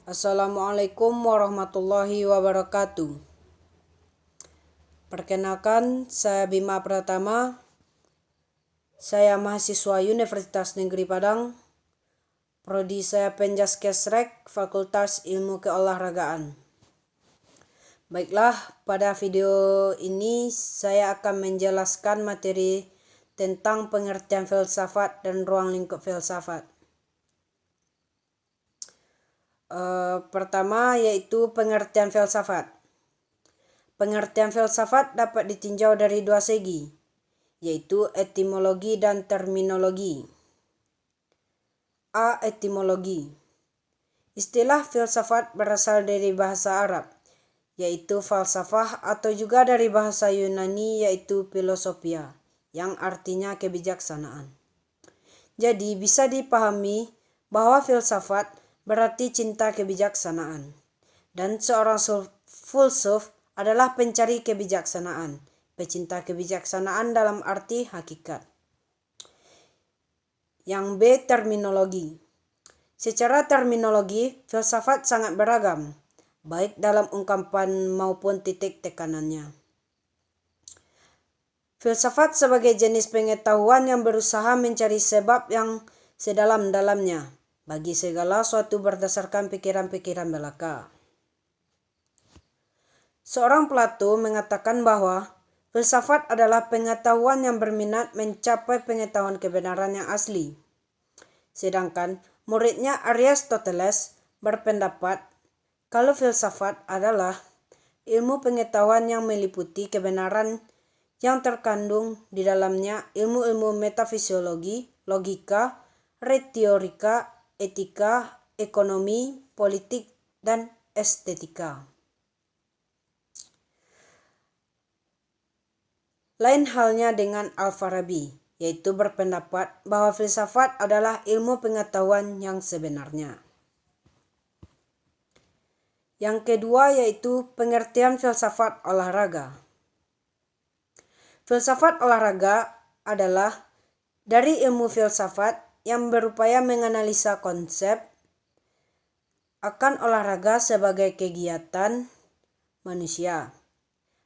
Assalamualaikum warahmatullahi wabarakatuh. Perkenalkan, saya Bima Pratama. Saya mahasiswa Universitas Negeri Padang. Prodi saya Penjaskesrek, Fakultas Ilmu Keolahragaan. Baiklah, pada video ini saya akan menjelaskan materi tentang pengertian filsafat dan ruang lingkup filsafat. Pertama yaitu pengertian filsafat. Pengertian filsafat dapat ditinjau dari dua segi, yaitu etimologi dan terminologi. A. Etimologi. Istilah filsafat berasal dari bahasa Arab, yaitu falsafah, atau juga dari bahasa Yunani yaitu filosofia, yang artinya kebijaksanaan. Jadi bisa dipahami bahwa filsafat berarti cinta kebijaksanaan, dan seorang filsuf adalah pencari kebijaksanaan, pecinta kebijaksanaan dalam arti hakikat. Yang B. Terminologi. Secara terminologi, filsafat sangat beragam, baik dalam ungkapan maupun titik tekanannya. Filsafat sebagai jenis pengetahuan yang berusaha mencari sebab yang sedalam-dalamnya bagi segala suatu berdasarkan pikiran-pikiran belaka. Seorang Plato mengatakan bahwa filsafat adalah pengetahuan yang berminat mencapai pengetahuan kebenaran yang asli. Sedangkan muridnya Aristoteles berpendapat kalau filsafat adalah ilmu pengetahuan yang meliputi kebenaran yang terkandung di dalamnya ilmu-ilmu metafisiologi, logika, retorika, etika, ekonomi, politik, dan estetika. Lain halnya dengan Al-Farabi, yaitu berpendapat bahwa filsafat adalah ilmu pengetahuan yang sebenarnya. Yang kedua yaitu pengertian filsafat olahraga. Filsafat olahraga adalah dari ilmu filsafat yang berupaya menganalisa konsep akan olahraga sebagai kegiatan manusia.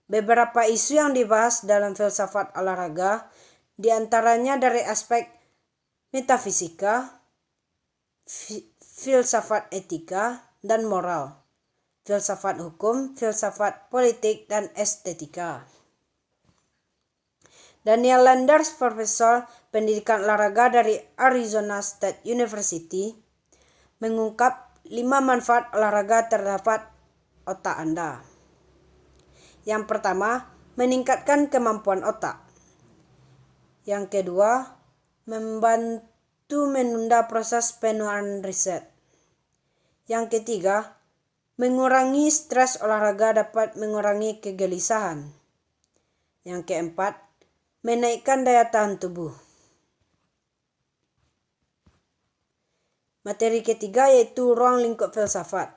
Beberapa isu yang dibahas dalam filsafat olahraga diantaranya dari aspek metafisika, filsafat etika, dan moral, filsafat hukum, filsafat politik, dan estetika. Daniel Landers, profesor pendidikan olahraga dari Arizona State University, mengungkap 5 manfaat olahraga terhadap otak Anda. Yang pertama, meningkatkan kemampuan otak. Yang kedua, membantu menunda proses penuaan riset. Yang ketiga, mengurangi stres olahraga dapat mengurangi kegelisahan. Yang keempat, menaikkan daya tahan tubuh. Materi ketiga yaitu ruang lingkup filsafat.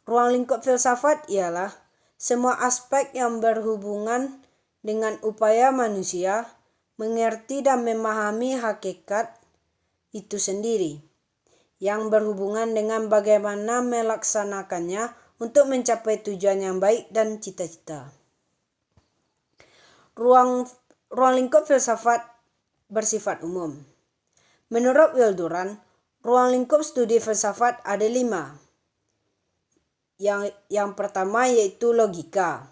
Ruang lingkup filsafat ialah semua aspek yang berhubungan dengan upaya manusia mengerti dan memahami hakikat itu sendiri, yang berhubungan dengan bagaimana melaksanakannya untuk mencapai tujuan yang baik dan cita-cita. Ruang lingkup filsafat bersifat umum. Menurut Will Durant, ruang lingkup studi filsafat ada 5. Yang pertama yaitu logika,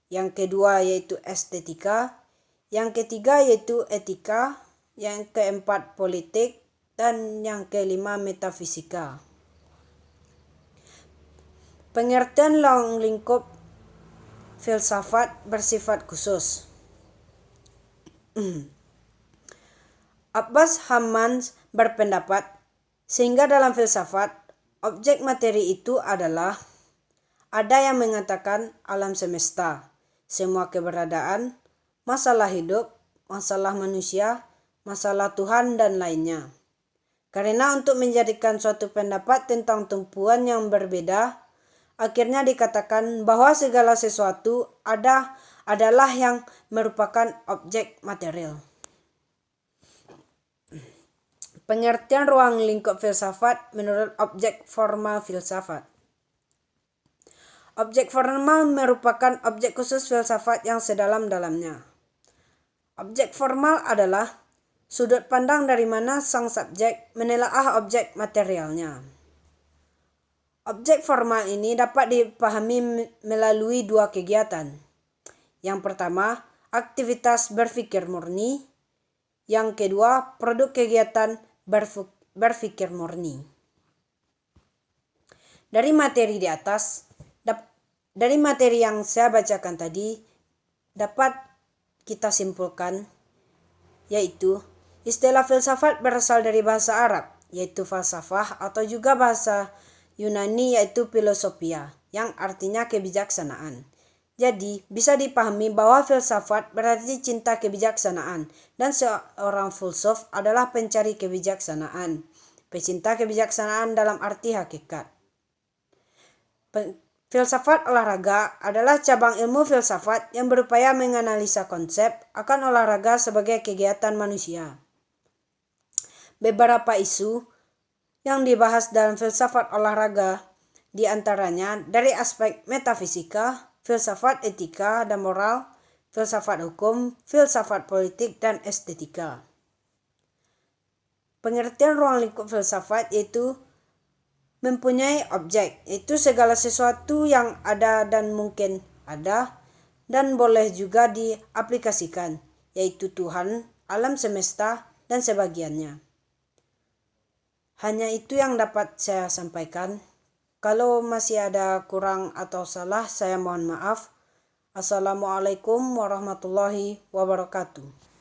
yang kedua yaitu estetika, yang ketiga yaitu etika, yang keempat politik, dan yang kelima metafisika. Pengertian ruang lingkup filsafat bersifat khusus. Abbas Hammans berpendapat sehingga dalam filsafat objek materi itu adalah ada yang mengatakan alam semesta, semua keberadaan, masalah hidup, masalah manusia, masalah Tuhan, dan lainnya. Karena untuk menjadikan suatu pendapat tentang tumpuan yang berbeda, akhirnya dikatakan bahwa segala sesuatu adalah yang merupakan objek material. Pengertian ruang lingkup filsafat menurut objek formal filsafat. Objek formal merupakan objek khusus filsafat yang sedalam-dalamnya. Objek formal adalah sudut pandang dari mana sang subjek menelaah objek materialnya. Objek formal ini dapat dipahami melalui dua kegiatan. Yang pertama, aktivitas berpikir murni. Yang kedua, produk kegiatan berpikir murni. Dari materi di atas, dari materi yang saya bacakan tadi, dapat kita simpulkan, yaitu istilah filsafat berasal dari bahasa Arab, yaitu falsafah, atau juga bahasa Yunani, yaitu filosofia, yang artinya kebijaksanaan. Jadi, bisa dipahami bahwa filsafat berarti cinta kebijaksanaan, dan seorang filsuf adalah pencari kebijaksanaan, pecinta kebijaksanaan dalam arti hakikat. Filsafat olahraga adalah cabang ilmu filsafat yang berupaya menganalisa konsep akan olahraga sebagai kegiatan manusia. Beberapa isu yang dibahas dalam filsafat olahraga diantaranya dari aspek metafisika, filsafat etika dan moral, filsafat hukum, filsafat politik, dan estetika. Pengertian ruang lingkup filsafat yaitu mempunyai objek, yaitu segala sesuatu yang ada dan mungkin ada dan boleh juga diaplikasikan, yaitu Tuhan, alam semesta, dan sebagiannya. Hanya itu yang dapat saya sampaikan. Kalau masih ada kurang atau salah, saya mohon maaf. Assalamualaikum warahmatullahi wabarakatuh.